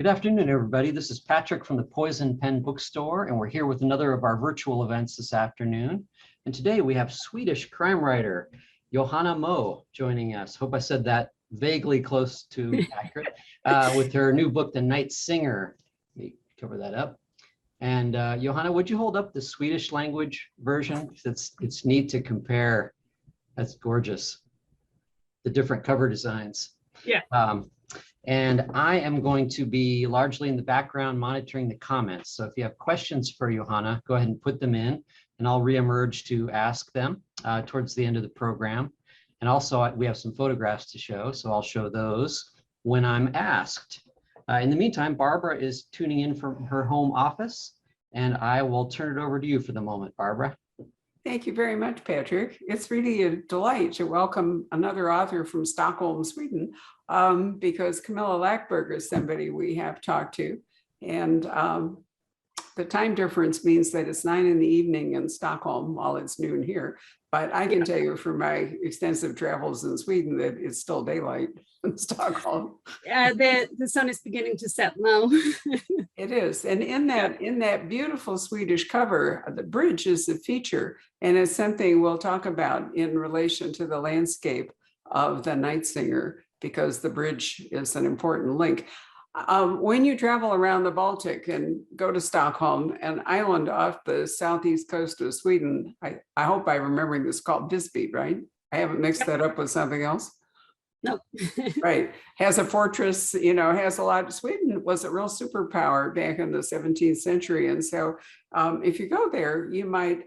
Good afternoon, everybody. This is Patrick from the Poison Pen Bookstore, and we're here with another of our virtual events this afternoon. And today we have Swedish crime writer Johanna Mo joining us. Hope I said that vaguely close to accurate, with her new book, The Night Singer. Let me cover that up. And Johanna, would you hold up the Swedish language version? It's neat to compare. That's gorgeous. The different cover designs. Yeah. And I am going to be largely in the background monitoring the comments. So if you have questions for Johanna, go ahead and put them in, and I'll reemerge to ask them towards the end of the program. And also we have some photographs to show, so I'll show those when I'm asked. In the meantime, Barbara is tuning in from her home office, and I will turn it over to you for the moment, Barbara. Thank you very much, Patrick. It's really a delight to welcome another author from Stockholm, Sweden, because Camilla Lackberg is somebody we have talked to. And the time difference means that it's 9 p.m. in Stockholm while it's noon here. But I can tell you from my extensive travels in Sweden that it's still daylight in Stockholm. Yeah, the sun is beginning to set now. It is. And in that beautiful Swedish cover, the bridge is a feature, and it's something we'll talk about in relation to the landscape of The Night Singer, because the bridge is an important link. When you travel around the Baltic and go to Stockholm, an island off the southeast coast of Sweden, I hope I'm remembering this, called Visby, right? I haven't mixed that up with something else. No. Right. Has a fortress, has a lot. Sweden was a real superpower back in the 17th century. And so if you go there,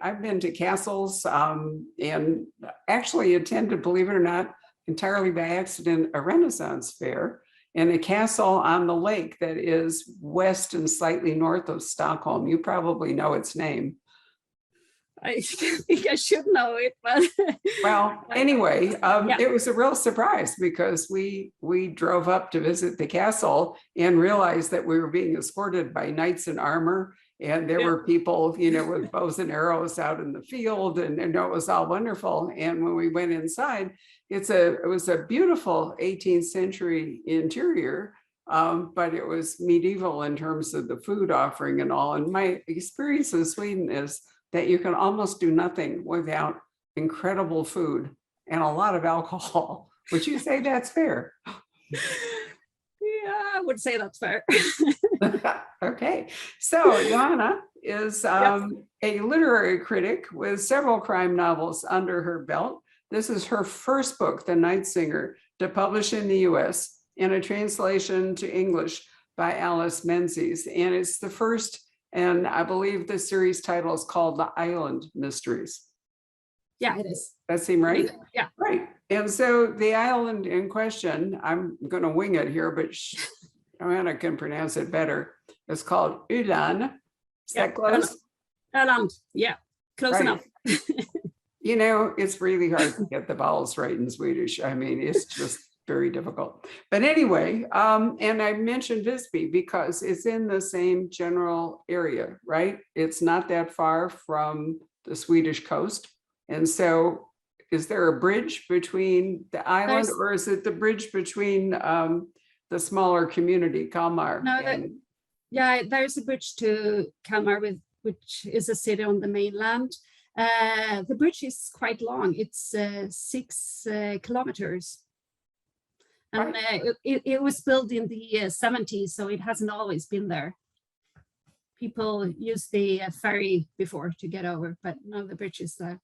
I've been to castles and actually attended, believe it or not, entirely by accident, a Renaissance fair in a castle on the lake that is west and slightly north of Stockholm. You probably know its name. I think I should know it, but well, anyway, It was a real surprise because we drove up to visit the castle and realized that we were being escorted by knights in armor, and there were people, with bows and arrows out in the field, and it was all wonderful. And when we went inside, it was a beautiful 18th century interior, but it was medieval in terms of the food offering and all. And my experience in Sweden is that you can almost do nothing without incredible food and a lot of alcohol. Would you say that's fair? Yeah, I would say that's fair. Okay, so Johanna is a literary critic with several crime novels under her belt. This is her first book, The Night Singer, to publish in the US in a translation to English by Alice Menzies. And it's the first, and I believe the series title is called The Island Mysteries. Yeah, it is. That seem right? Yeah. Right. And so the island in question, I'm going to wing it here, but Johanna can pronounce it better. It's called Öland. Is that close? Öland. Yeah, close enough. It's really hard to get the vowels right in Swedish. I mean, it's just very difficult. But anyway, and I mentioned Visby because it's in the same general area, right? It's not that far from the Swedish coast. And so is there a bridge between the island, or is it the bridge between the smaller community, Kalmar? No, there's a bridge to Kalmar, which is a city on the mainland. The bridge is quite long. It's 6 kilometers. And it was built in the 70s, so it hasn't always been there. People used the ferry before to get over, but now the bridge is there.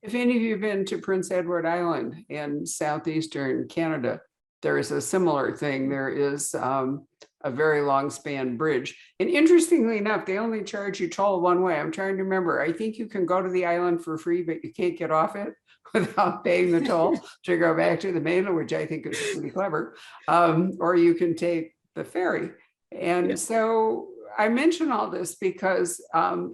If any of you have been to Prince Edward Island in southeastern Canada, there is a similar thing. There is a very long span bridge. And interestingly enough, they only charge you toll one way. I'm trying to remember. I think you can go to the island for free, but you can't get off it without paying the toll to go back to the mainland, which I think is pretty clever. Or you can take the ferry. And so I mention all this because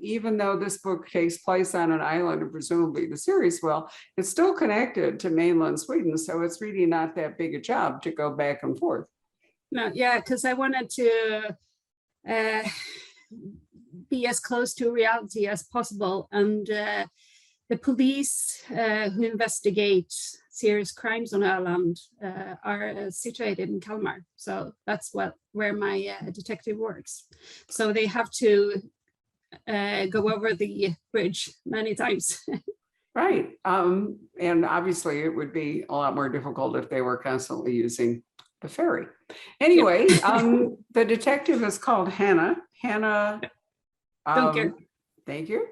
even though this book takes place on an island, and presumably the series will, it's still connected to mainland Sweden. So it's really not that big a job to go back and forth. No, yeah, because I wanted to be as close to reality as possible. And the police who investigate serious crimes on Öland are situated in Kalmar. So that's where my detective works. So they have to go over the bridge many times. Right. And obviously it would be a lot more difficult if they were constantly using the ferry. Anyway, the detective is called Hannah. Hannah. Don't care. Thank you.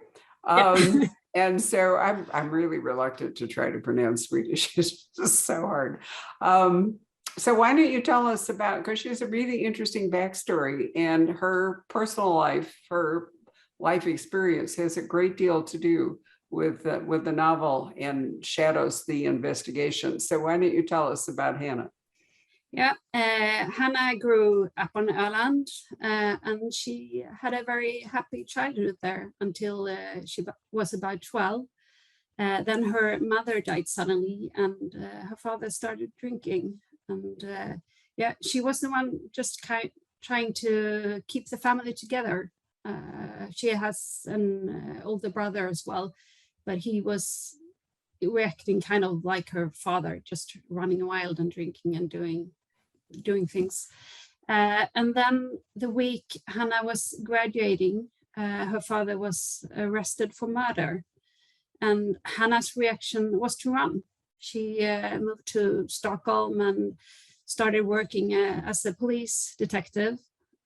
Yeah. And so I'm really reluctant to try to pronounce Swedish. It's just so hard. So why don't you tell us about, because she has a really interesting backstory, and her personal life, her life experience has a great deal to do with the novel and shadows the investigation. So why don't you tell us about Hannah? Yeah, Hannah grew up on Öland, and she had a very happy childhood there until she was about 12. Then her mother died suddenly, and her father started drinking. And yeah, she was the one just trying to keep the family together. She has an older brother as well, but he was reacting kind of like her father, just running wild and drinking and doing things. And then the week Hannah was graduating, her father was arrested for murder. And Hannah's reaction was to run. She moved to Stockholm and started working as a police detective.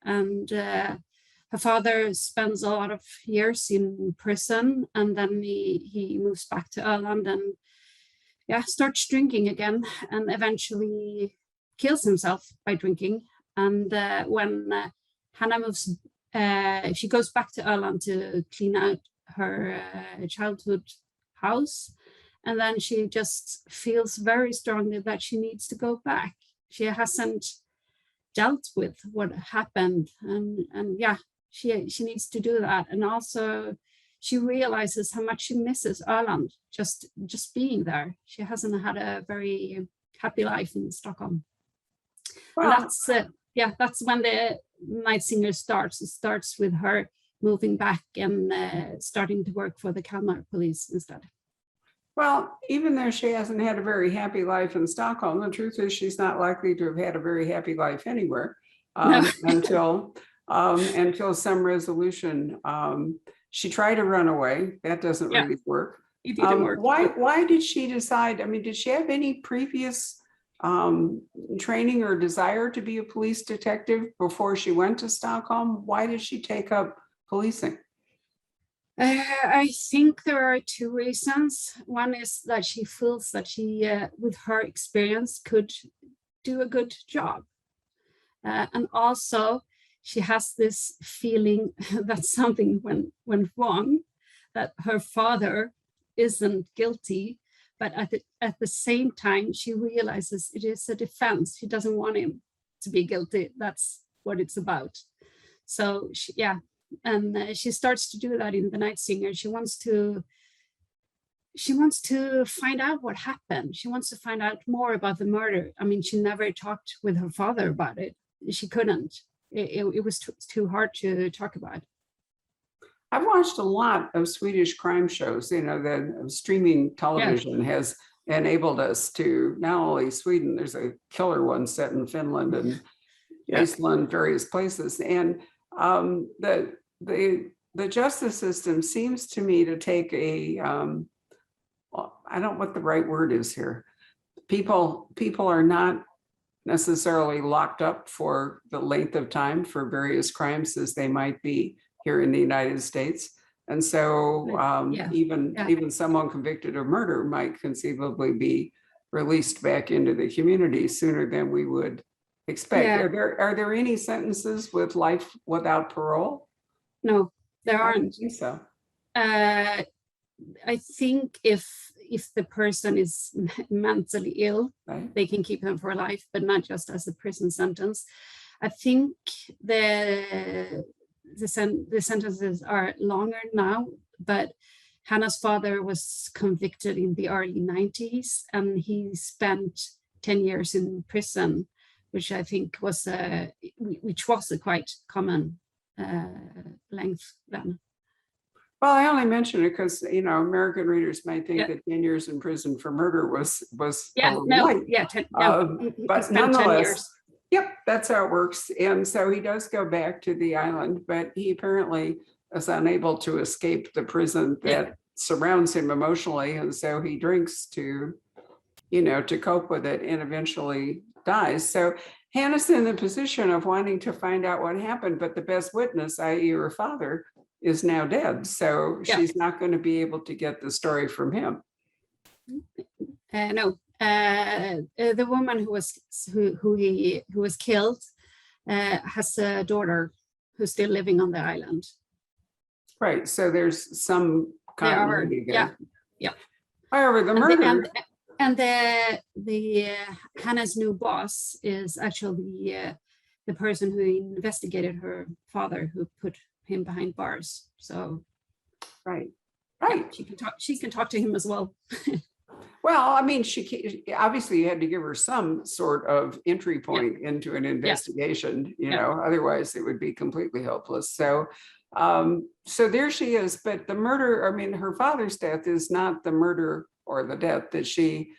And her father spends a lot of years in prison, and then he moves back to Öland and starts drinking again, and eventually kills himself by drinking. And when Hannah moves, she goes back to Öland to clean out her childhood house, and then she just feels very strongly that she needs to go back. She hasn't dealt with what happened, and yeah, she needs to do that. And also she realizes how much she misses Öland, just being there. She hasn't had a very happy life in Stockholm. Well, and that's when the Night Singer starts. It starts with her moving back and starting to work for the Kalmar police instead. Well, even though she hasn't had a very happy life in Stockholm, the truth is she's not likely to have had a very happy life anywhere until some resolution. She tried to run away. That doesn't really work. It didn't work. Why did she decide? I mean, did she have any previous training or desire to be a police detective before she went to Stockholm? Why did she take up policing? I think there are two reasons. One is that she feels that she, with her experience, could do a good job. And also, she has this feeling that something went wrong, that her father isn't guilty, but at the same time, she realizes it is a defense. She doesn't want him to be guilty. That's what it's about. So, and she starts to do that in The Night Singer. She wants to find out what happened. She wants to find out more about the murder. I mean, she never talked with her father about it. She couldn't. It was too hard to talk about. I've watched a lot of Swedish crime shows. You know, the streaming television has enabled us to, not only Sweden, there's a killer one set in Finland and Iceland, various places. And the justice system seems to me to take I don't know what the right word is here. People are not necessarily locked up for the length of time for various crimes as they might be here in the United States. And so even someone convicted of murder might conceivably be released back into the community sooner than we would expect. Are there any sentences with life without parole? No, there aren't. I don't think so. I think if the person is mentally ill, they can keep them for life, but not just as a prison sentence. I think the sentences are longer now, but Hannah's father was convicted in the early 90s, and he spent 10 years in prison, which I think was a quite common length then. Well, I only mention it because, American readers might think Yeah. that 10 years in prison for murder was a Yeah, little no, light. yeah, no, he But spent 10 nonetheless, years. yep, that's how it works. And so he does go back to the island, but he apparently is unable to escape the prison that surrounds him emotionally. And so he drinks to cope with it, and eventually dies. So Hannah's in the position of wanting to find out what happened, but the best witness, i.e. her father, is now dead. So Yeah. she's not going to be able to get the story from him. No, the woman who was killed has a daughter who's still living on the island. Right. So there's some continuity there. Yeah. However, the murder. And the Hannah's new boss is actually the person who investigated her father, who put him behind bars. So, right, yeah, she can talk to him as well. Well, I mean, she obviously you had to give her some sort of entry point into an investigation. Otherwise it would be completely helpless. So, so there she is. But the murder, I mean, her father's death is not the murder or the death that she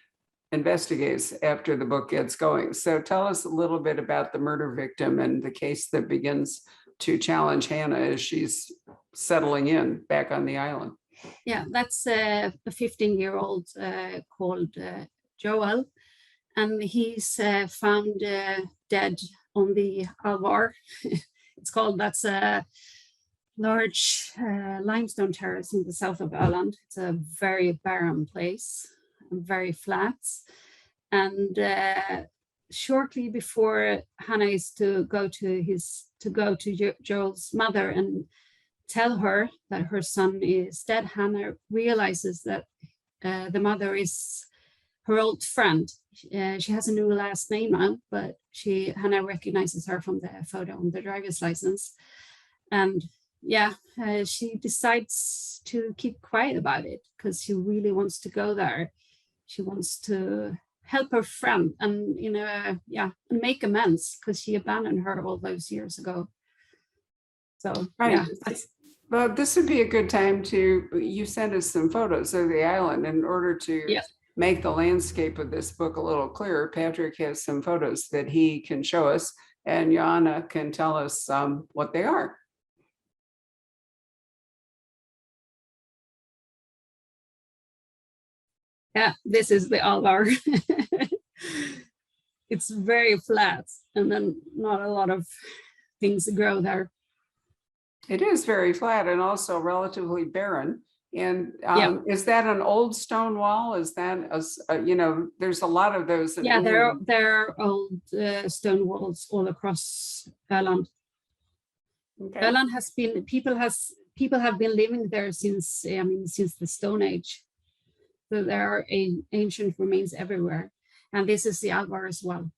investigates after the book gets going. So tell us a little bit about the murder victim and the case that begins to challenge Hannah as she's settling in back on the island. Yeah, that's a 15-year-old called Joel, and he's found dead on the Alvar. It's called, that's a large limestone terrace in the south of Ireland. It's a very barren place, very flat. And shortly before Hannah is to go to Joel's mother and tell her that her son is dead, Hannah realizes that the mother is her old friend. She has a new last name now, but Hannah recognizes her from the photo on the driver's license. And she decides to keep quiet about it because she really wants to go there. She wants to help her friend and make amends because she abandoned her all those years ago. So well, this would be a good time you send us some photos of the island in order to make the landscape of this book a little clearer. Patrick has some photos that he can show us, and Johanna can tell us what they are. Yeah, this is the Alvar. It's very flat, and then not a lot of things grow there. It is very flat and also relatively barren. And is that an old stone wall? Is that there's a lot of those. Yeah, there are old stone walls all across Ireland. Okay. Ireland has been people have been living there since the Stone Age. So there are ancient remains everywhere, and this is the Alvar as well.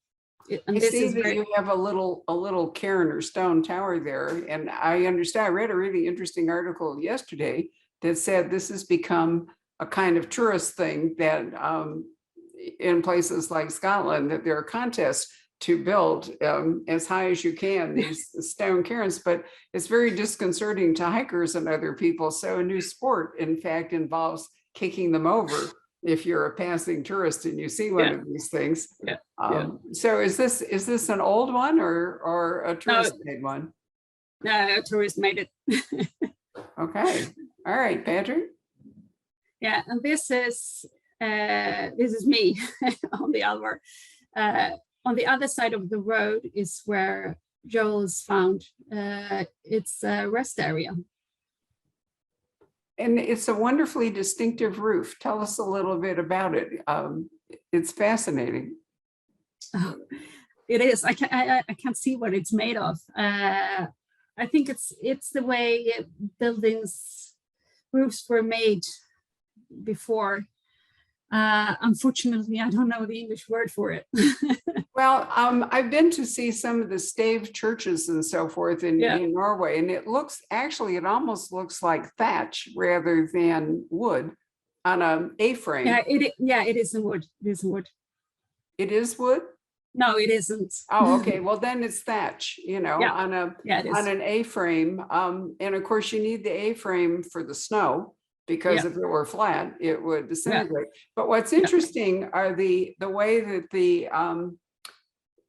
And this is that you have a little cairn or stone tower there, and I understand. I read a really interesting article yesterday that said this has become a kind of tourist thing that in places like Scotland that there are contests to build as high as you can these stone cairns, but it's very disconcerting to hikers and other people. So a new sport, in fact, involves kicking them over if you're a passing tourist and you see one of these things. So is this an old one or a tourist made one? No, a tourist made it. Okay. All right, Patrick. Yeah, and this is me on the Alvar. On the other side of the road is where Joel's found. It's a rest area. And it's a wonderfully distinctive roof. Tell us a little bit about it. It's fascinating. Oh, it is. I can't see what it's made of. I think it's the way roofs were made before. Unfortunately, I don't know the English word for it. Well, I've been to see some of the stave churches and so forth in Norway, and it almost looks like thatch rather than wood on an A-frame. Yeah, it is in wood. It is wood. It is wood? No, it isn't. Oh, okay. Well, then it's thatch, Yeah. Yeah, it is. on an A-frame. And of course you need the A-frame for the snow, because Yeah. if it were flat, it would Yeah. disintegrate. But what's interesting are the way that the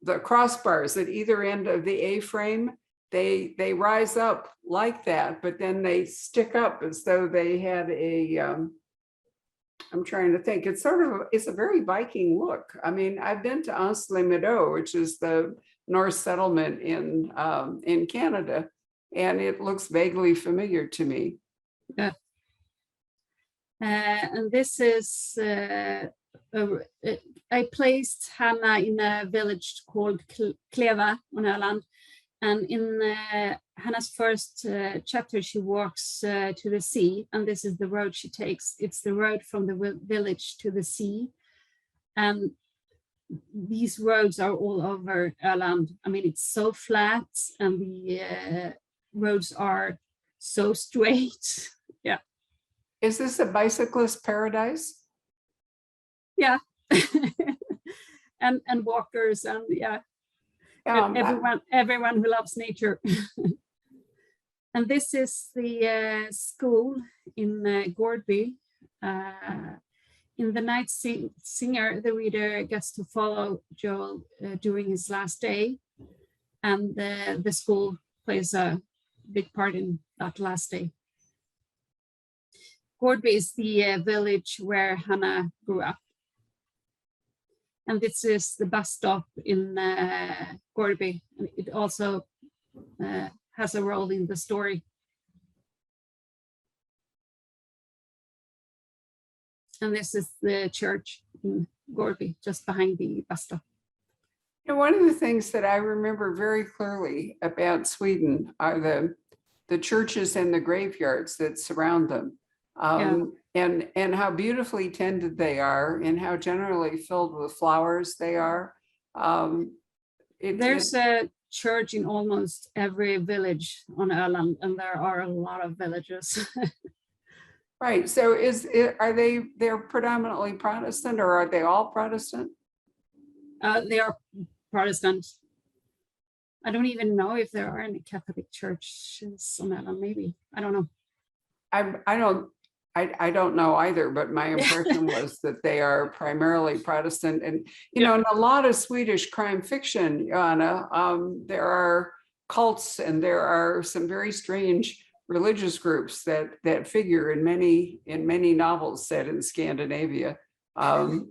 crossbars at either end of the A-frame, they rise up like that, but then they stick up as though they had I'm trying to think. It's a very Viking look. I mean, I've been to Anse-les-Meadows, which is the Norse settlement in Canada, and it looks vaguely familiar to me. Yeah. And this is, I placed Hannah in a village called Kleva on Öland. And in Hannah's first chapter, she walks to the sea, and this is the road she takes. It's the road from the village to the sea. And these roads are all over Öland. I mean, it's so flat, and the roads are so straight. Yeah. Is this a bicyclist paradise? Yeah. and walkers, and yeah. Everyone who loves nature. And this is the school in Gårdby. In The Night Singer, the reader gets to follow Joel during his last day, and the school plays a big part in that last day. Gårdby is the village where Hannah grew up. And this is the bus stop in Gårdby. It also has a role in the story. And this is the church in Gårdby, just behind the bus stop. One of the things that I remember very clearly about Sweden are the churches and the graveyards that surround them. And how beautifully tended they are, and how generally filled with flowers they are. There's a church in almost every village on Öland, and there are a lot of villages. Right. So they're predominantly Protestant, or are they all Protestant? They are Protestant. I don't even know if there are any Catholic churches on Öland. Maybe, I don't know. I don't know either, but my impression was that they are primarily Protestant. And, in a lot of Swedish crime fiction, Johanna, there are cults, and there are some very strange religious groups that figure in many novels set in Scandinavia. And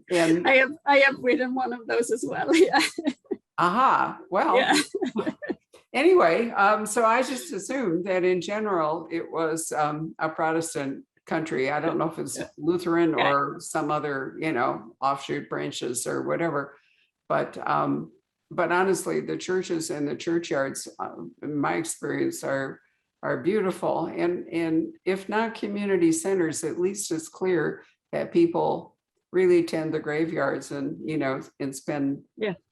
I have written one of those as well. Yeah. Aha. Well, yeah. Anyway, so I just assumed that in general it was a Protestant country. I don't know if it's Lutheran or some other, offshoot branches or whatever. But honestly, the churches and the churchyards, in my experience, are beautiful. And if not community centers, at least it's clear that people really tend the graveyards and spend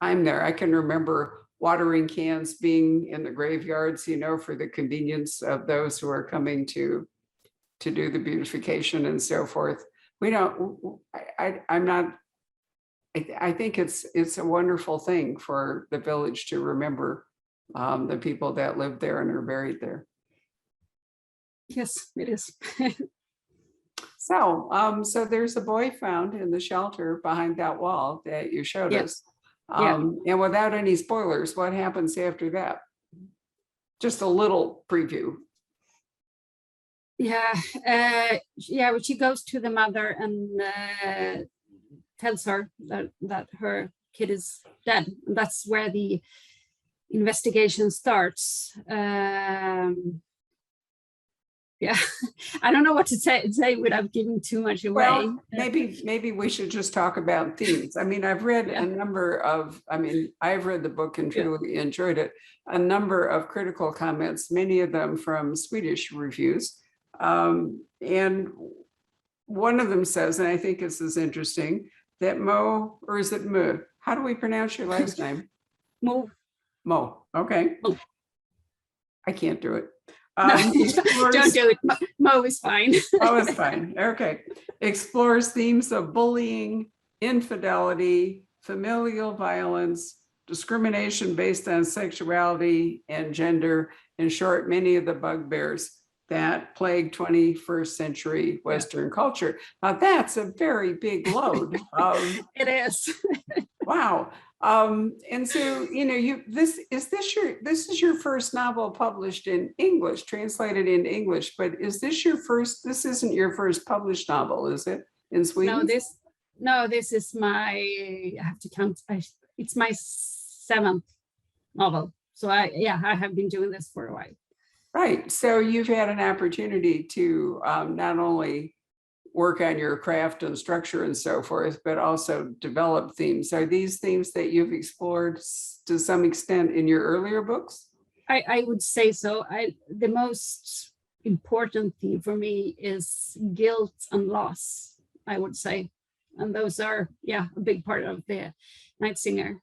time there. I can remember watering cans being in the graveyards, for the convenience of those who are coming to do the beautification and so forth. I think it's a wonderful thing for the village to remember the people that live there and are buried there. Yes, it is. So there's a boy found in the shelter behind that wall that you showed us. And without any spoilers, what happens after that? Just a little preview. She goes to the mother and tells her that her kid is dead. And that's where the investigation starts. I don't know what to say without giving too much away. Well, maybe we should just talk about themes. I mean, I've read a number of, I've read the book and truly enjoyed it. A number of critical comments, many of them from Swedish reviews. And one of them says, and I think this is interesting, that Mo, or is it Mo? How do we pronounce your last name? Mo. Mo, okay. Mo. I can't do it. Don't do it. Mo is fine. Mo is fine. Okay. Explores themes of bullying, infidelity, familial violence, discrimination based on sexuality and gender. In short, many of the bugbears that plague 21st century Western culture. Now that's a very big load. It is. Wow. And so, this is your first novel published in English, translated into English, but this isn't your first published novel, is it, in Sweden? This is my, I have to count, it's my 7th novel. So I have been doing this for a while. Right. So you've had an opportunity to not only work on your craft and structure and so forth, but also develop themes. Are these themes that you've explored to some extent in your earlier books? I would say so. The most important theme for me is guilt and loss, I would say. And those are, a big part of the Night Singer.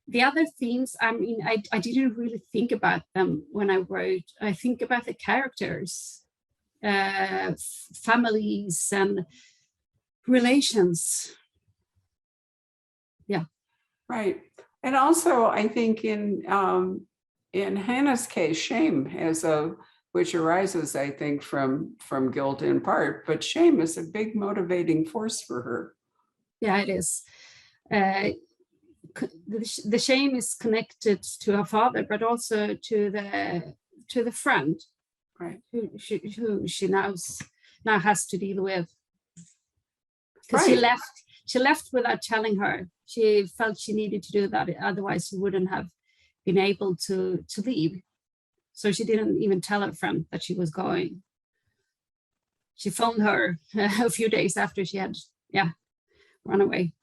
The other themes, I didn't really think about them when I wrote. I think about the characters, families and relations. Yeah. Right. And also, I think in Hannah's case, shame which arises, I think, from guilt in part, but shame is a big motivating force for her. Yeah, it is. The shame is connected to her father, but also to the friend, right? Who she now has to deal with. Because right. she left without telling her. She felt she needed to do that, otherwise she wouldn't have been able to leave. So she didn't even tell her friend that she was going. She phoned her a few days after she had run away.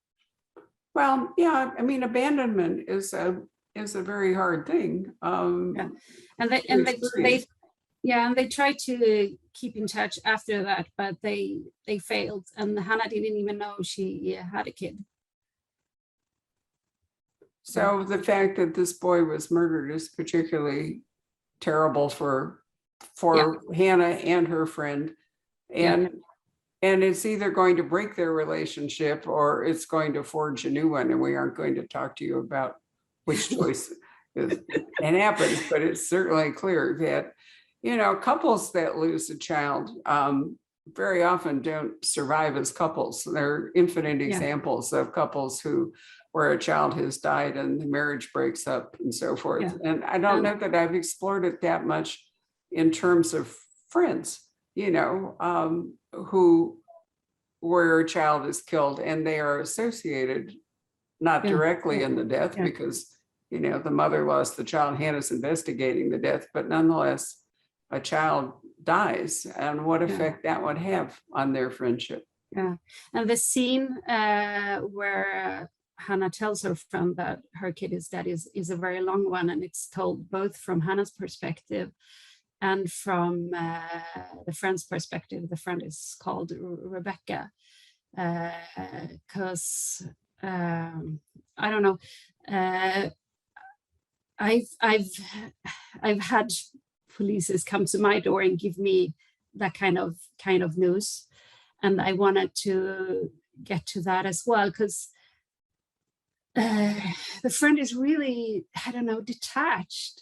Well, yeah, I mean, abandonment is a very hard thing. And they tried to keep in touch after that, but they failed. And Hannah didn't even know she had a kid. So the fact that this boy was murdered is particularly terrible for Hannah and her friend, and it's either going to break their relationship or it's going to forge a new one. And we aren't going to talk to you about which choice happens, but it's certainly clear that, couples that lose a child very often don't survive as couples. There are infinite examples of couples where a child has died and the marriage breaks up and so forth. Yeah. And I don't know that I've explored it that much in terms of friends, where a child is killed and they are associated, not directly in the death because, the mother lost the child, Hannah's investigating the death, but nonetheless, a child dies and what effect that would have on their friendship. Yeah, and the scene where Hannah tells her friend that her kid is dead is a very long one, and it's told both from Hannah's perspective and from the friend's perspective. The friend is called Rebecca, because I don't know. I've had police come to my door and give me that kind of news, and I wanted to get to that as well because the friend is really, I don't know, detached.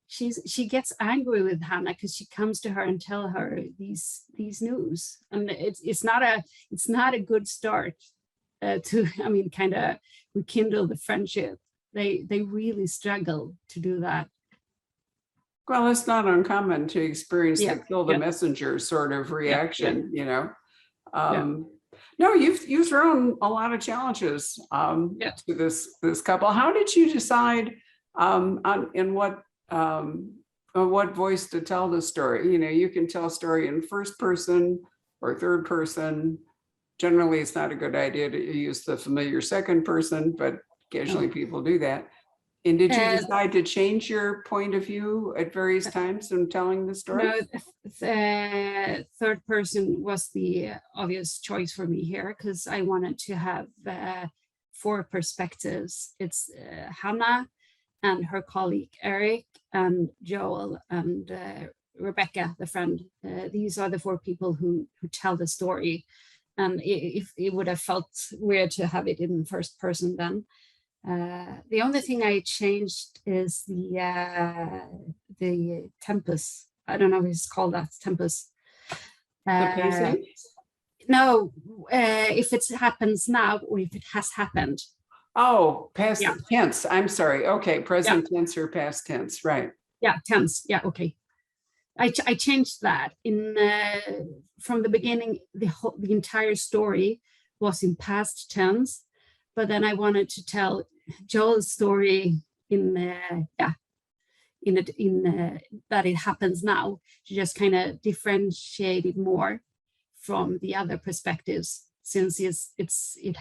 She gets angry with Hannah because she comes to her and tell her these news, and it's not a good start to kind of rekindle the friendship. They really struggle to do that. Well, it's not uncommon to experience the kill the messenger sort of reaction, No, you've thrown a lot of challenges to this couple. How did you decide in what voice to tell the story? You can tell a story in first person or third person. Generally, it's not a good idea to use the familiar second person, but occasionally people do that. And did you decide to change your point of view at various times in telling the story? No, the third person was the obvious choice for me here because I wanted to have 4 perspectives. It's Hannah and her colleague Eric and Joel and Rebecca, the friend. These are the 4 people who tell the story. And if it would have felt weird to have it in first person then. The only thing I changed is the tempest. I don't know if it's called that, tempest. The pacing? No, if it happens now or if it has happened. Oh, past Yeah. tense. I'm sorry. Okay, present tense or past tense, right? Yeah, tense. Yeah, okay. I changed that in from the beginning. The entire story was in past tense, but then I wanted to tell Joel's story in that it happens now, to just kind of differentiate it more from the other perspectives, since it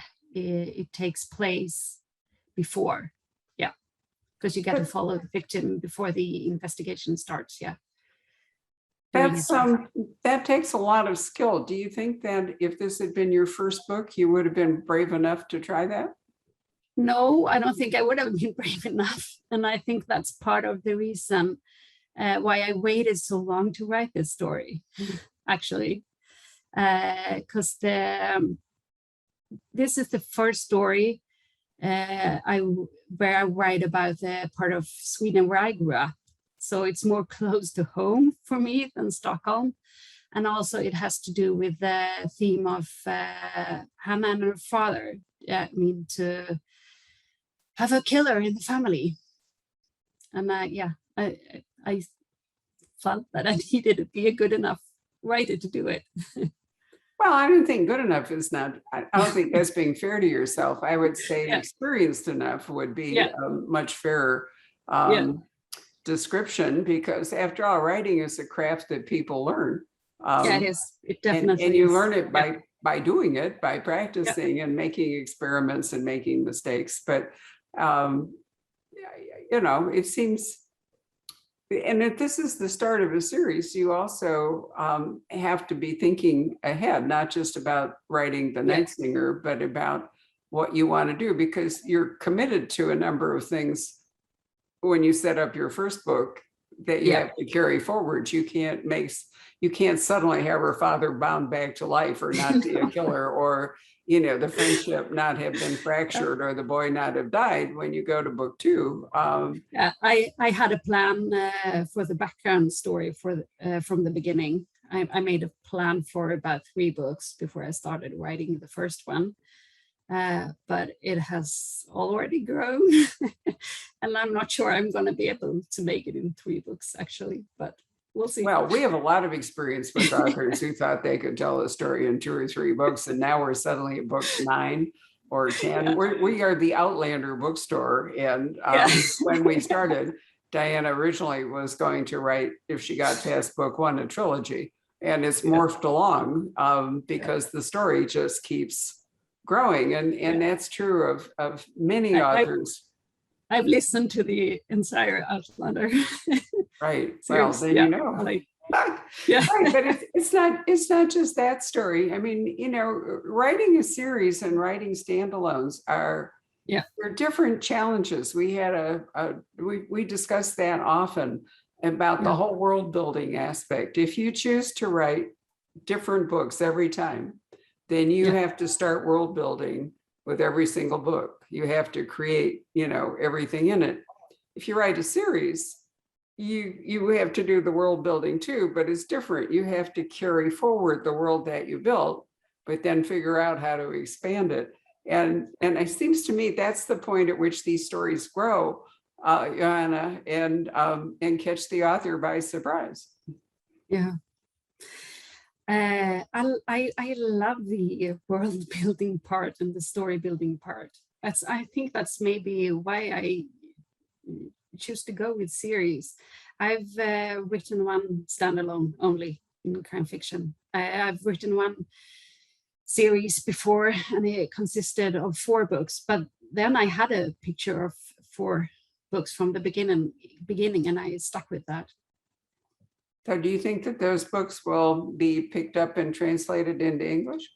takes place before, because you get to follow the victim before the investigation starts. That takes a lot of skill. Do you think that if this had been your first book, you would have been brave enough to try that? No, I don't think I would have been brave enough. And I think that's part of the reason why I waited so long to write this story, actually. Because this is the first story where I write about the part of Sweden where I grew up. So it's more close to home for me than Stockholm. And also it has to do with the theme of Hannah and her father. To have a killer in the family. And I felt that I needed to be a good enough writer to do it. Well, I don't think good enough is not, I don't think that's being fair to yourself. I would say experienced enough would be a much fairer description, because after all, writing is a craft that people learn. It is. It definitely and you learn it by doing it, by practicing and making experiments and making mistakes. But it seems, and if this is the start of a series, you also have to be thinking ahead, not just about writing the Night Singer, but about what you want to do, because you're committed to a number of things when you set up your first book that you have to carry forward. You can't suddenly have her father bound back to life or not be a killer, or the friendship not have been fractured, or the boy not have died when you go to book 2. I had a plan for the background story from the beginning. I made a plan for about 3 books before I started writing the first one. But it has already grown and I'm not sure I'm going to be able to make it in 3 books, actually, but we'll see. Well, we have a lot of experience with authors who thought they could tell a story in 2 or 3 books, and now we're suddenly at book 9 or 10. We are the Outlander bookstore, and when we started, Diana originally was going to write, if she got past book 1, a trilogy, and it's morphed along because the story just keeps growing, and that's true of many authors. I've listened to the entire Outlander. Right. Well, then Right, but it's not just that story. I mean, writing a series and writing standalones are different challenges. We had we discussed that often about the whole world building aspect. If you choose to write different books every time, then you have to start world building with every single book. You have to create, everything in it. If you write a series, you have to do the world building too, but it's different. You have to carry forward the world that you built, but then figure out how to expand it. And it seems to me that's the point at which these stories grow, Johanna, and catch the author by surprise. Yeah. I love the world building part and the story building part. I think that's maybe why I choose to go with series. I've written one standalone only in crime fiction. I've written one series before, and it consisted of 4 books. But then I had a picture of 4 books from the beginning, and I stuck with that. So do you think that those books will be picked up and translated into English?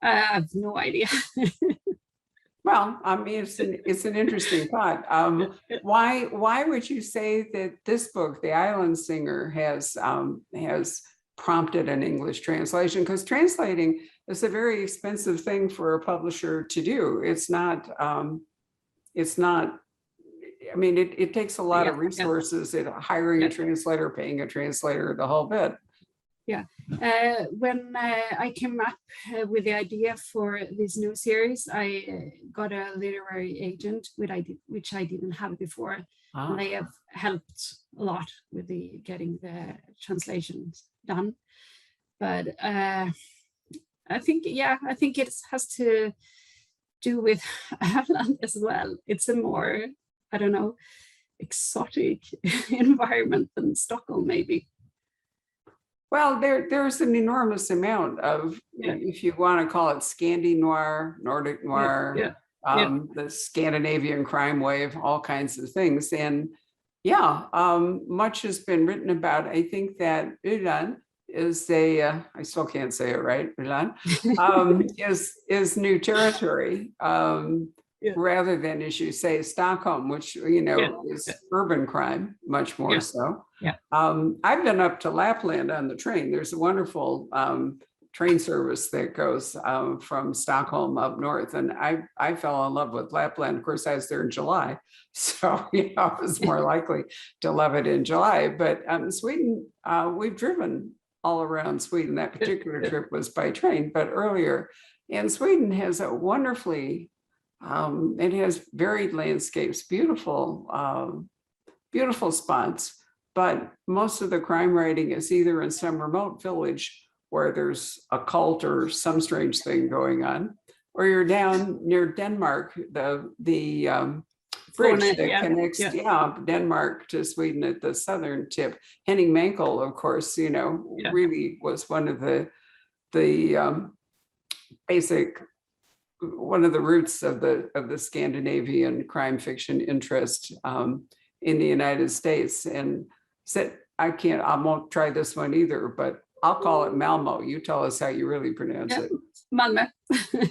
I have no idea. Well, I mean, it's an interesting thought. Why would you say that this book, The Island Singer, has prompted an English translation? Because translating is a very expensive thing for a publisher to do. It's not it's not, I mean, it takes a lot of resources, hiring a translator, paying a translator, the whole bit. Yeah, when I came up with the idea for this new series, I got a literary agent, which I didn't have before. And they have helped a lot with getting the translations done. But I think it has to do with Ireland as well. It's a more, I don't know, exotic environment than Stockholm, maybe. Well, there's an enormous amount of, if you want to call it Scandi noir, Nordic noir, the Scandinavian crime wave, all kinds of things. And much has been written about. I think that Öland is I still can't say it right, Öland, is new territory. Rather than, as you say, Stockholm, which, is urban crime, much more so. Yeah. I've been up to Lapland on the train. There's a wonderful train service that goes from Stockholm up north. And I fell in love with Lapland. Of course, I was there in July. So, I was more likely to love it in July. But Sweden, we've driven all around Sweden. That particular trip was by train, but earlier. And Sweden has a wonderfully it has varied landscapes, beautiful spots, but most of the crime writing is either in some remote village where there's a cult or some strange thing going on, or you're down near Denmark, the bridge that connects Denmark to Sweden at the southern tip. Henning Mankell, of course, really was one of the basic, one of the roots of the Scandinavian crime fiction interest in the United States, and said, I won't try this one either, but I'll call it Malmo. You tell us how you really pronounce it. Malmö.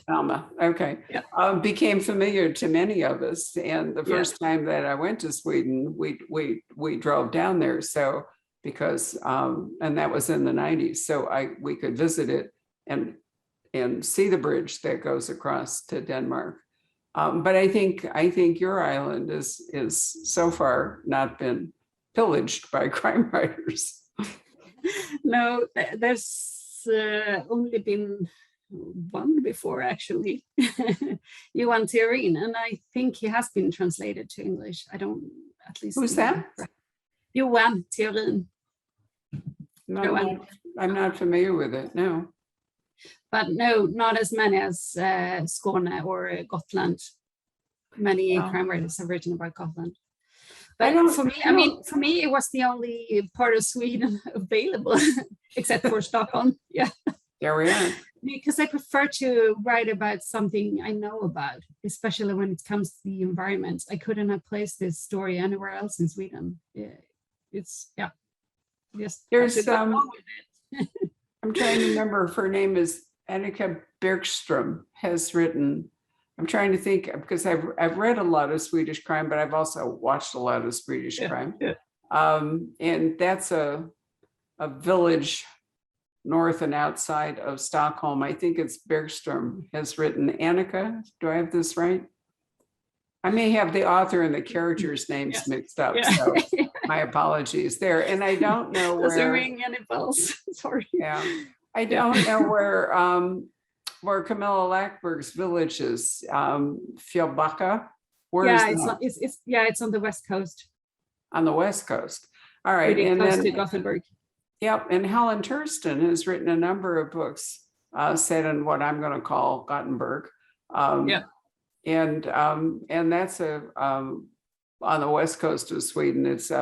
Malmö, okay. Yeah. Became familiar to many of us, and the first time that I went to Sweden, we drove down there. So because and that was in the 90s, so we could visit it and see the bridge that goes across to Denmark. But I think your island is so far not been pillaged by crime writers. No, there's only been one before, actually. Johan Theorin, and I think he has been translated to English. I don't, at least. Who's that? Johan Theorin. I'm not familiar with it, no. But no, not as many as Skåne or Gotland. Many crime writers have written about Gotland. But for me, it was the only part of Sweden available, except for Stockholm. Yeah. There we are. Because I prefer to write about something I know about, especially when it comes to the environment. I couldn't have placed this story anywhere else in Sweden. Just there's I'm trying to remember if her name is Annika Bergström has written. I'm trying to think, because I've read a lot of Swedish crime, but I've also watched a lot of Swedish crime. Yeah. And that's a village north and outside of Stockholm. I think it's Bergström has written. Annika, do I have this right? I may have the author and the characters' names mixed up, so my apologies there. And I don't know where. Doesn't ring any bells. Sorry. Yeah, I don't know where Camilla Lackberg's village is. Fjällbacka. Where is that? It's on the west coast. On the west coast. All right, pretty close to Gothenburg. Yep, and Helen Thurston has written a number of books set in what I'm going to call Gothenburg. And that's on the west coast of Sweden. It's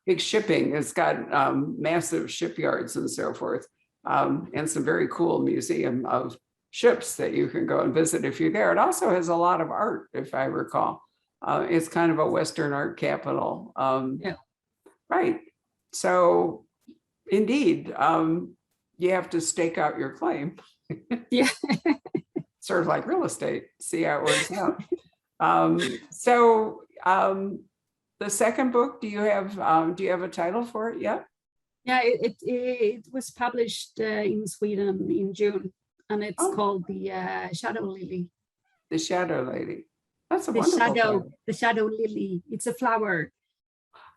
big shipping. It's got massive shipyards and so forth, and some very cool museum of ships that you can go and visit if you're there. It also has a lot of art, if I recall. It's kind of a Western art capital. Right. So indeed, you have to stake out your claim. Yeah. Sort of like real estate, see how it works out. So the second book, do you have a title for it yet? Yeah, it was published in Sweden in June, and it's called The Shadow Lily. The Shadow Lady. That's a The wonderful title. the shadow lily. It's a flower.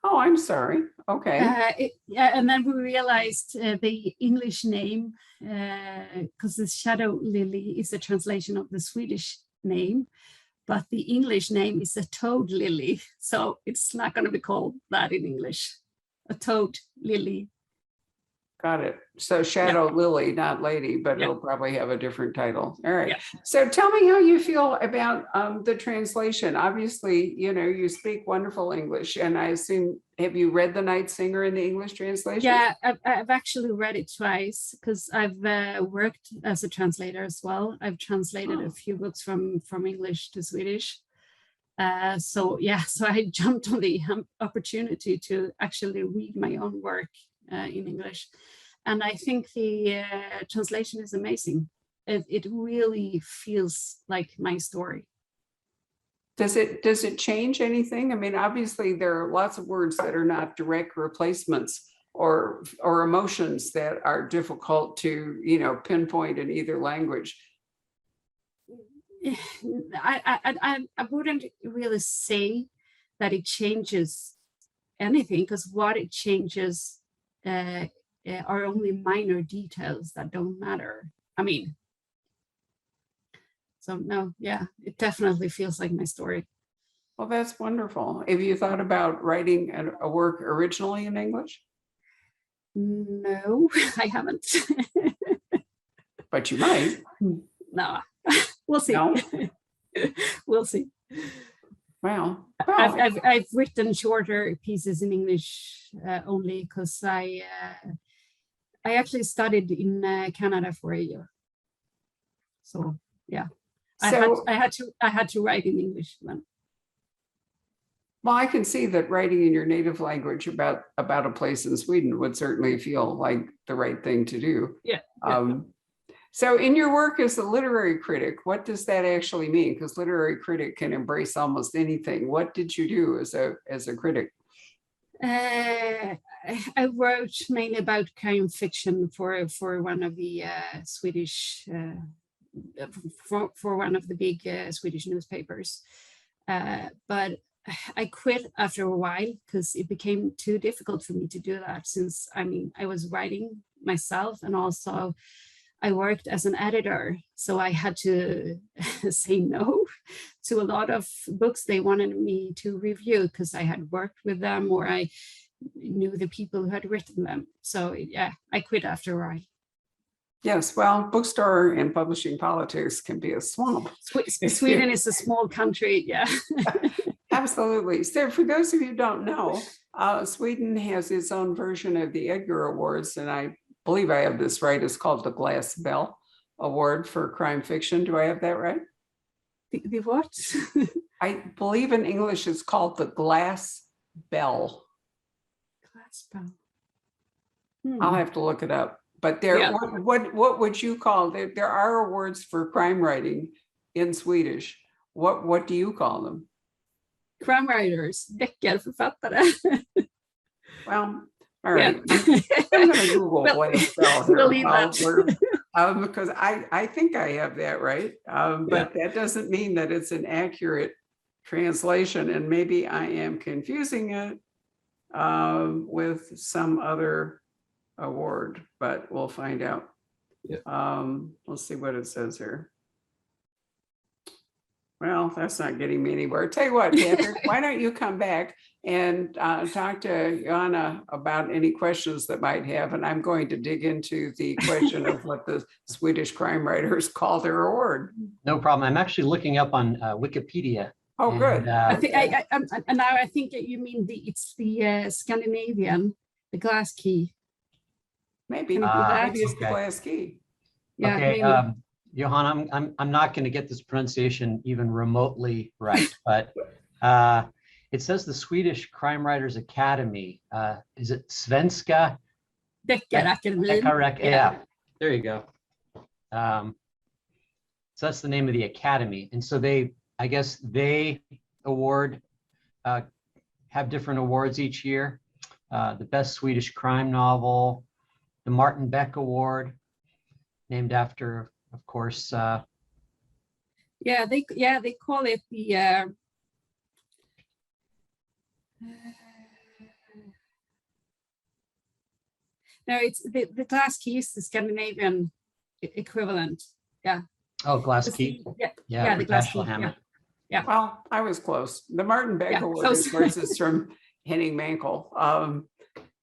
Oh, I'm sorry. Okay. Yeah, and then we realized the English name, because the shadow lily is a translation of the Swedish name, but the English name is a toad lily. So it's not going to be called that in English. A toad lily. Got it. So Shadow Lily, not Lady, but it'll probably have a different title. All right. Yeah. So tell me how you feel about the translation. Obviously, you know, you speak wonderful English, and I assume, have you read The Night Singer in the English translation? Yeah, I've actually read it twice because I've worked as a translator as well. I've translated a few books from English to Swedish. So I jumped on the opportunity to actually read my own work in English. And I think the translation is amazing. It really feels like my story. Does it change anything? I mean, obviously there are lots of words that are not direct replacements or emotions that are difficult to, you know, pinpoint in either language. I wouldn't really say that it changes anything, because what it changes are only minor details that don't matter. I mean, so no, yeah, it definitely feels like my story. Well, that's wonderful. Have you thought about writing a work originally in English? No, I haven't. But you might. No, we'll see. No? We'll see. Wow. I've written shorter pieces in English only because I actually studied in Canada for a year. So yeah, So, I had to write in English then. well, I can see that writing in your native language about a place in Sweden would certainly feel like the right thing to do. Yeah. So in your work as a literary critic, what does that actually mean? Because literary critic can embrace almost anything. What did you do as a critic? I wrote mainly about crime fiction for one of the Swedish for one of the big Swedish newspapers, but I quit after a while because it became too difficult for me to do that, since I mean I was writing myself and also I worked as an editor, so I had to say no to a lot of books they wanted me to review because I had worked with them or I knew the people who had written them. So yeah, I quit after a while. Yes, well, bookstore and publishing politics can be a swamp. Sweden is a small country, yeah. Absolutely. So for those of you who don't know, Sweden has its own version of the Edgar Awards, and I believe I have this right. It's called the Glass Bell Award for crime fiction. Do I have that right? The what? I believe in English it's called the Glass Bell. Glass Bell. I'll have to look it up. But there, Yeah. what would you call? There are awards for crime writing in Swedish. What do you call them? Crime writers, deckarförfattare. Well, all right. Yeah. I'm going to Google Glass Bell here. We'll leave that. Because I think I have that right. But that doesn't mean that it's an accurate translation. And maybe I am confusing it with some other award, but we'll find out. Let's see what it says here. Well, that's not getting me anywhere. Tell you what, Patrick, why don't you come back and talk to Johanna about any questions that might have, and I'm going to dig into the question of what the Swedish crime writers call their award. No problem. I'm actually looking up on Wikipedia. Oh, good. I think now I think you mean it's the Scandinavian, the glass key. Maybe. Can it be that? Maybe it's the Glass Key. Yeah, Okay, maybe. Johanna, I'm not going to get this pronunciation even remotely right, but it says the Swedish Crime Writers Academy. Is it Svenska? Deckarakademin. Correct. Yeah, there you go. So that's the name of the academy, and so I guess they award, have different awards each year. The best Swedish crime novel, the Martin Beck Award, named after, of course. they call it the no, it's the glass key is the Scandinavian equivalent. Yeah. Oh, glass It's key. yeah, Yeah, the with glass Dashiell key. Hammett. Yeah. Well, I was close. The Martin Beck Yeah, Award, close. of course, is from Henning Mankell.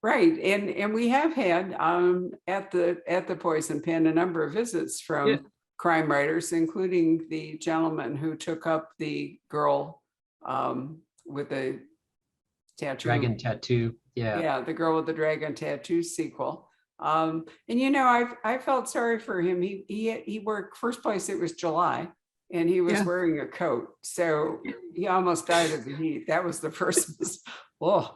Right, and we have had at the Poison Pen a number of visits from Yeah. crime writers, including the gentleman who took up the girl with the tattoo. Dragon tattoo. Yeah. Yeah, the girl with the dragon tattoo sequel. And you know, I felt sorry for him. He worked, first place it was July, and he was Yeah. wearing a coat, so he almost died of the heat. That was the first. Oh,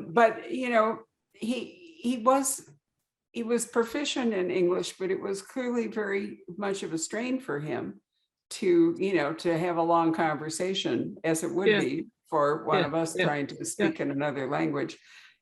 but you know, he was proficient in English, but it was clearly very much of a strain for him to, you know, to have a long conversation, as it would Yeah. be for one Yeah. of us Yeah. trying to speak in another language.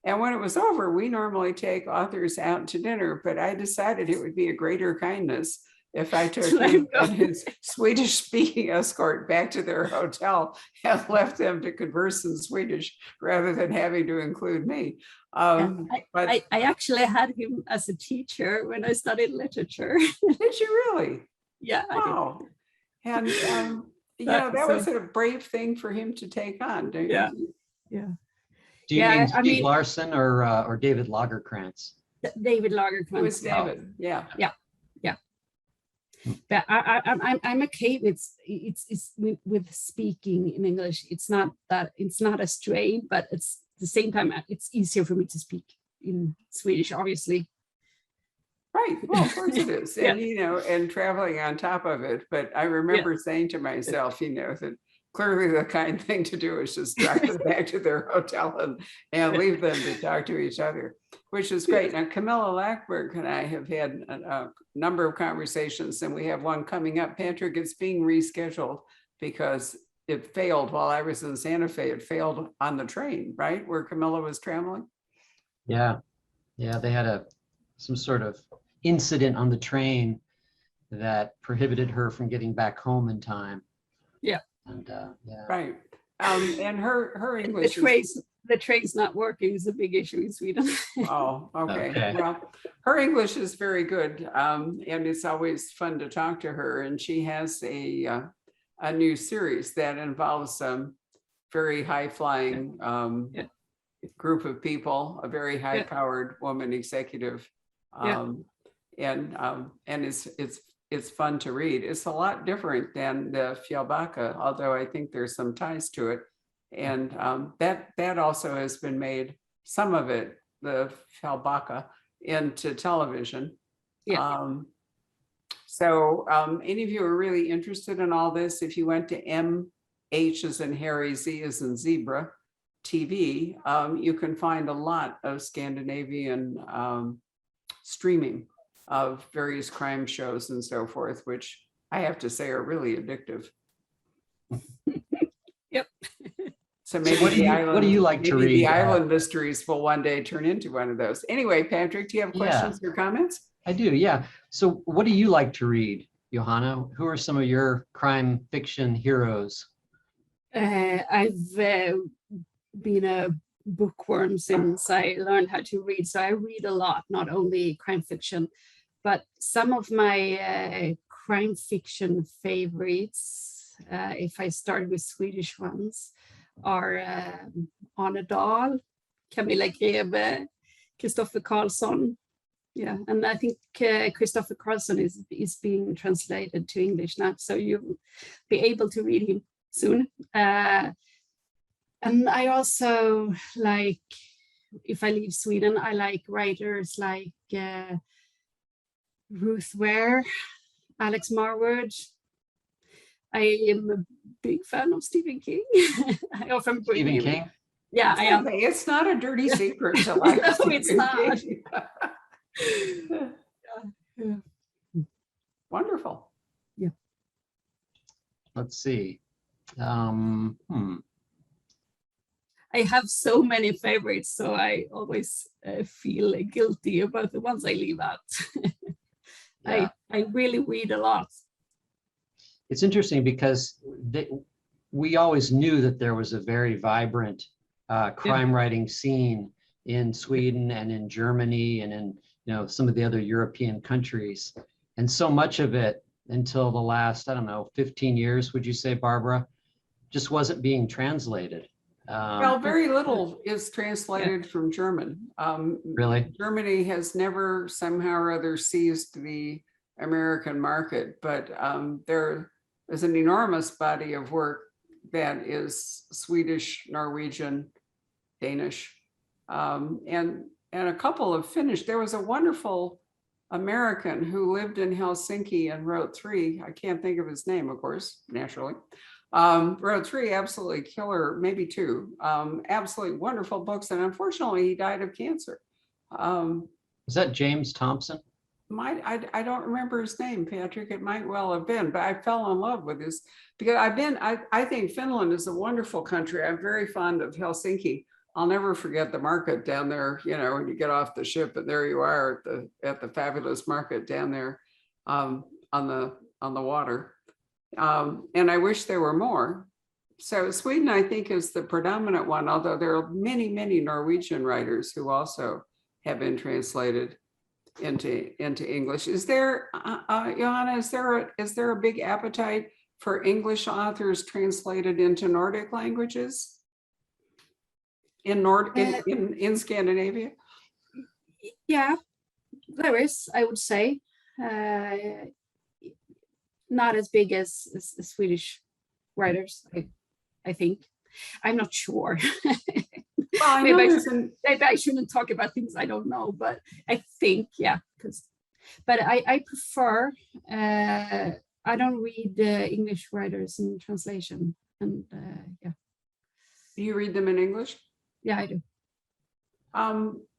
And when it was over, we normally take authors out to dinner, but I decided it would be a greater kindness if I took him and his Swedish speaking escort back to their hotel and left them to converse in Swedish rather than having to include me. But I actually had him as a teacher when I studied literature. did you really? Yeah, I did. Wow. And you know, that was a brave thing for him to take on. Don't Yeah. you? Yeah. Do you Yeah, mean I Steve mean- Larson or David Lagerkrantz? David It Lagerkrantz. was David. Yeah. But I'm okay with it's with speaking in English. It's not a strain, but it's at the same time it's easier for me to speak in Swedish, obviously. Right. Well, of course it is. And, you know, and traveling on top of it. But I remember saying to myself, you know, that clearly the kind thing to do is just drive them back to their hotel and leave them to talk to each other, which is great. Now, Camilla Lackberg and I have had a number of conversations, and we have one coming up. Patrick, it's being rescheduled because it failed while I was in Santa Fe. It failed on the train, right? Where Camilla was traveling. Yeah. Yeah, they had some sort of incident on the train that prohibited her from getting back home in time. Yeah. And yeah. Right. And her English The train's not working is a big issue in Sweden. Oh, okay. Okay. Well, her English is very good, and it's always fun to talk to her. And she has a new series that involves some very high flying group of people, a very high powered woman executive, and it's fun to read. It's a lot different than the Fjällbacka, although I think there's some ties to it. And that also has been made, some of it, the Fjällbacka, into television. So any of you are really interested in all this, if you went to MH as in Harry, Z as in Zebra TV, you can find a lot of Scandinavian streaming of various crime shows and so forth, which I have to say are really addictive. Yep. So maybe what do you like to read? The island mysteries will one day turn into one of those. Anyway, Patrick, do you have questions or comments? I do, yeah. So what do you like to read, Johanna? Who are some of your crime fiction heroes? I've been a bookworm since I learned how to read. So I read a lot, not only crime fiction, but some of my crime fiction favorites, if I start with Swedish ones, are Arne Dahl, Camilla Grebe, Kristoffer Carlsson. Yeah, and I think Kristoffer Carlsson is being translated to English now, so you'll be able to read him soon. And I also like, if I leave Sweden, I like writers like Ruth Ware, Alex Marwood. I am a big fan of Stephen King. I often bring Stephen him. King? Yeah, I am. It's not a dirty secret to like No, Stephen it's not. King. Yeah. Wonderful. Let's see. I have so many favorites, so I always feel guilty about the ones I leave out. Yeah. I really read a lot. it's interesting because we always knew that there was a very vibrant crime writing scene in Sweden and in Germany and in some of the other European countries. And so much of it until the last, I don't know, 15 years, would you say, Barbara, just wasn't being translated. Well, very little is translated from German. Really? Germany has never somehow or other seized the American market, but there is an enormous body of work that is Swedish, Norwegian, Danish, and a couple of Finnish. There was a wonderful American who lived in Helsinki and wrote three, I can't think of his name, of course, naturally, wrote three absolutely killer, maybe two, absolutely wonderful books. And unfortunately, he died of cancer. Is that James Thompson? I don't remember his name, Patrick. It might well have been, but I fell in love with this because I think Finland is a wonderful country. I'm very fond of Helsinki. I'll never forget the market down there, when you get off the ship and there you are at the fabulous market down there on the water. And I wish there were more. So Sweden, I think, is the predominant one, although there are many, many Norwegian writers who also have been translated into English. Is there, Johanna, is there a big appetite for English authors translated into Nordic languages? In Scandinavia? Yeah, there is, I would say. Not as big as the Swedish writers, I think. I'm not sure. Well, maybe I shouldn't talk about things I don't know, but I think, yeah. But I prefer, I don't read English writers in translation. And yeah. Do you read them in English? Yeah, I do.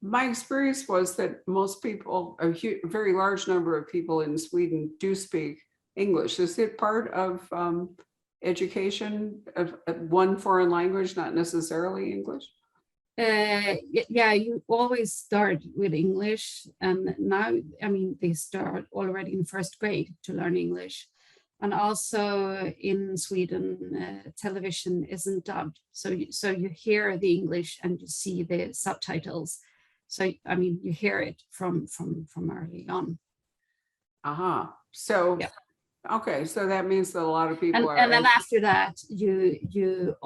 My experience was that most people, a very large number of people in Sweden do speak English. Is it part of education of one foreign language, not necessarily English? Yeah, you always start with English, and now, I mean, they start already in first grade to learn English. And also in Sweden, television isn't dubbed. So you hear the English and you see the subtitles. So, I mean, you hear it from early on. So, yeah. Okay, so that means that a lot of people and then after that, you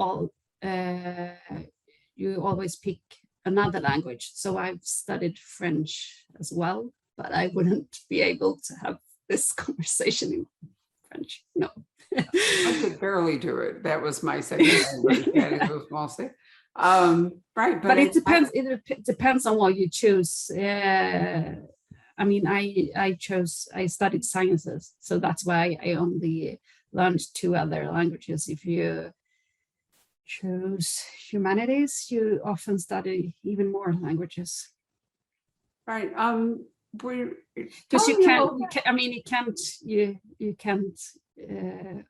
always pick another language. So I've studied French as well, but I wouldn't be able to have this conversation in French. No. I could barely do it. That was my second language. Right, but it depends. It depends on what you choose. I mean, I studied sciences, so that's why I only learned two other languages. If you choose humanities, you often study even more languages. Right. Because you can't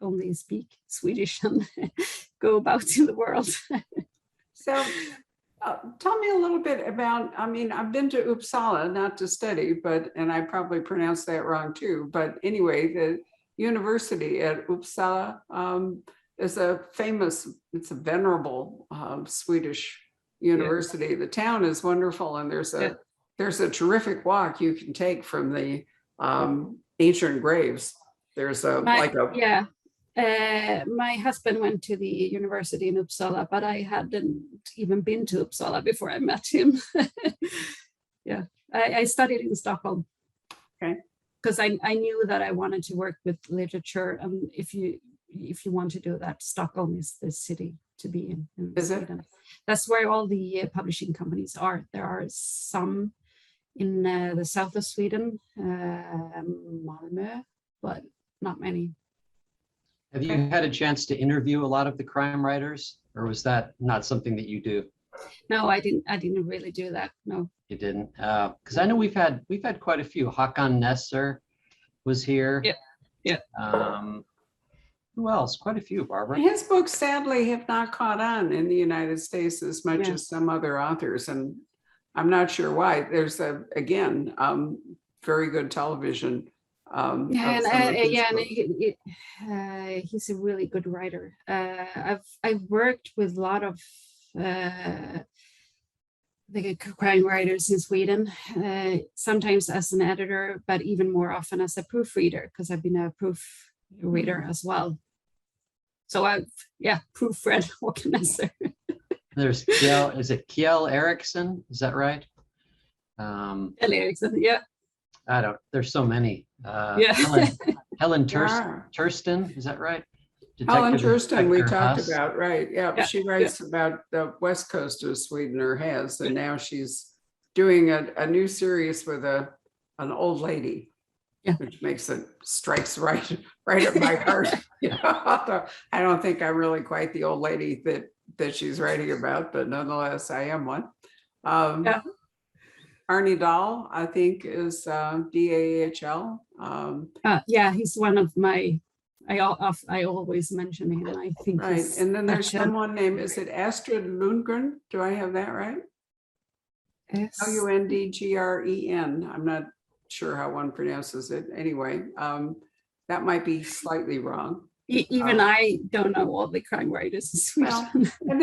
only speak Swedish and go about in the world. So tell me a little bit about, I mean, I've been to Uppsala, not to study, and I probably pronounced that wrong too. But anyway, the university at Uppsala is it's a venerable Swedish university. Yeah. The town is wonderful, and there's a terrific walk you can take from the ancient graves. There's my husband went to the university in Uppsala, but I hadn't even been to Uppsala before I met him. Yeah, I studied in Stockholm. Okay. Because I knew that I wanted to work with literature, and if you want to do that, Stockholm is the city to be in Sweden. That's where all the publishing companies are. There are some in the south of Sweden, Malmö, but not many. Have you had a chance to interview a lot of the crime writers, or was that not something that you do? No, I didn't really do that. No. You didn't? Because I know we've had quite a few. Håkan Nesser was here. Yeah. Who else? Quite a few, Barbara. His books sadly have not caught on in the United States as much as some other authors, and I'm not sure why. There's very good television Yeah, of some of his yeah, and books. he's a really good writer. I've worked with a lot of the crime writers in Sweden, sometimes as an editor, but even more often as a proofreader, because I've been a proofreader as well. So I've, proofread, what can I say? There's Kjell, is it Kjell Eriksson? Is that right? Kjell Eriksson, yeah. There's so many. Yeah. Helen Yeah. Tursten, is that right? Helen Detective Tursten, we Inspector talked Huss. about, right? Yeah, Yeah, she writes about the west coast of Sweden, or has, and now she's doing a new series with an old lady, which strikes right at my heart. You know, I don't think I'm really quite the old lady that she's writing about, but nonetheless, I am one. Arnie Dahl, I think, is DAHL. Yeah, he's one of my. I always mention him. I think right. he's And then there's such a- someone named, is it Astrid Lundgren? Do I have that right? Lundgren. I'm not sure how one pronounces it. Anyway, that might be slightly wrong. Even I don't know all the crime writers in Sweden. Well, and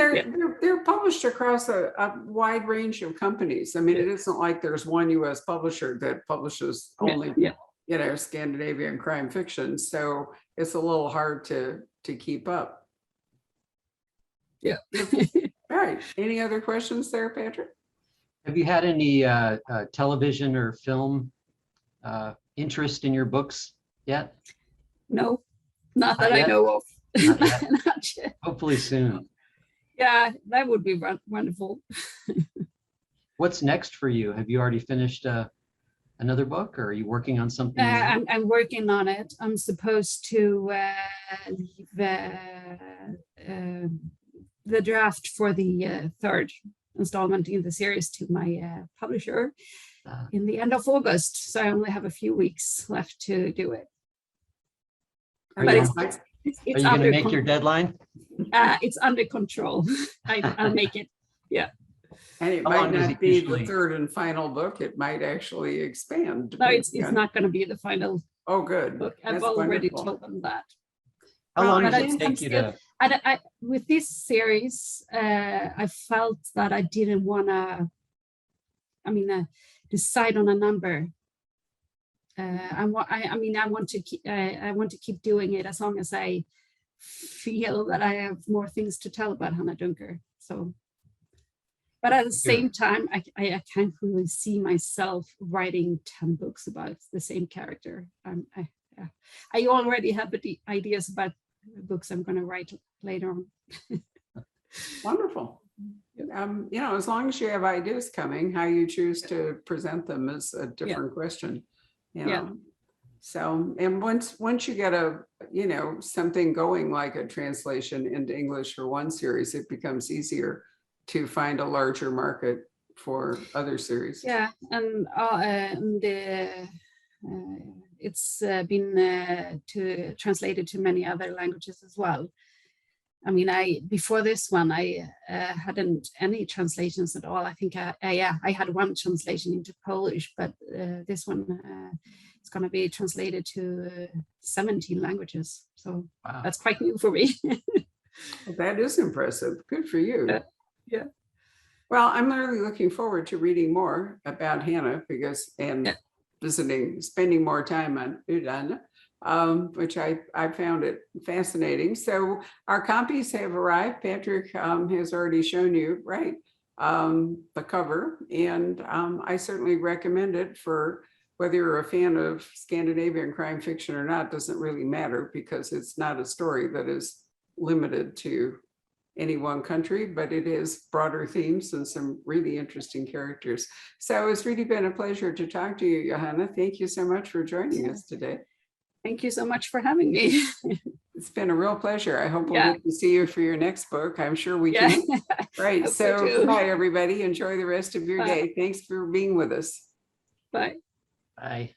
they're published across a wide range of companies. I mean, it isn't like there's one U.S. publisher that publishes only Scandinavian crime fiction. So it's a little hard to keep up. Yeah. All right. Any other questions there, Patrick? Have you had any television or film interest in your books yet? No, not that Not I yet? know of. Not yet. Not yet. Hopefully soon. Yeah, that would be wonderful. What's next for you? Have you already finished another book, or are you working on something new? I'm working on it. I'm supposed to leave the draft for the third installment in the series to my publisher in the end of August. So I only have a few weeks left to do it. Are But you, it's going to under make your deadline? it's under control. I'll make it. Yeah. And it How might long does not it be usually- the third and final book. It might actually expand. No, it's depending on- not going to be the final Oh, good. book. I've That's already wonderful. told them that. How Well, long but does I'm it take you still- to? With this series, I felt that I didn't want to. Decide on a number. I want to keep doing it as long as I feel that I have more things to tell about Hannah Dunker. So, but at the same time, I can't really see myself writing 10 books about the same character. I already have the ideas about books I'm going to write later on. Wonderful. As long as you have ideas coming, how you choose to present them is a different question. So, and once you get something going like a translation into English for one series, it becomes easier to find a larger market for other series. Yeah, and it's been translated to many other languages as well. I mean, before this one, I hadn't any translations at all. I think I had one translation into Polish, but this one it's going to be translated to 17 languages. So Wow. That's quite new for me. Well, that is impressive. Good for you. Yeah. Well, I'm really looking forward to reading more about Hannah spending more time on Udan. Which I found it fascinating. So our copies have arrived. Patrick has already shown you, the cover. And I certainly recommend it for whether you're a fan of Scandinavian crime fiction or not, doesn't really matter because it's not a story that is limited to any one country, but it is broader themes and some really interesting characters. So it's really been a pleasure to talk to you, Johanna. Thank you so much for joining us today. Thank you so much for having me. It's been a real pleasure. I hope we'll get to see you for your next book. I'm sure we can. Right. Hope So so too. bye, everybody. Enjoy the rest of your Bye. day. Thanks for being with us. Bye. Bye.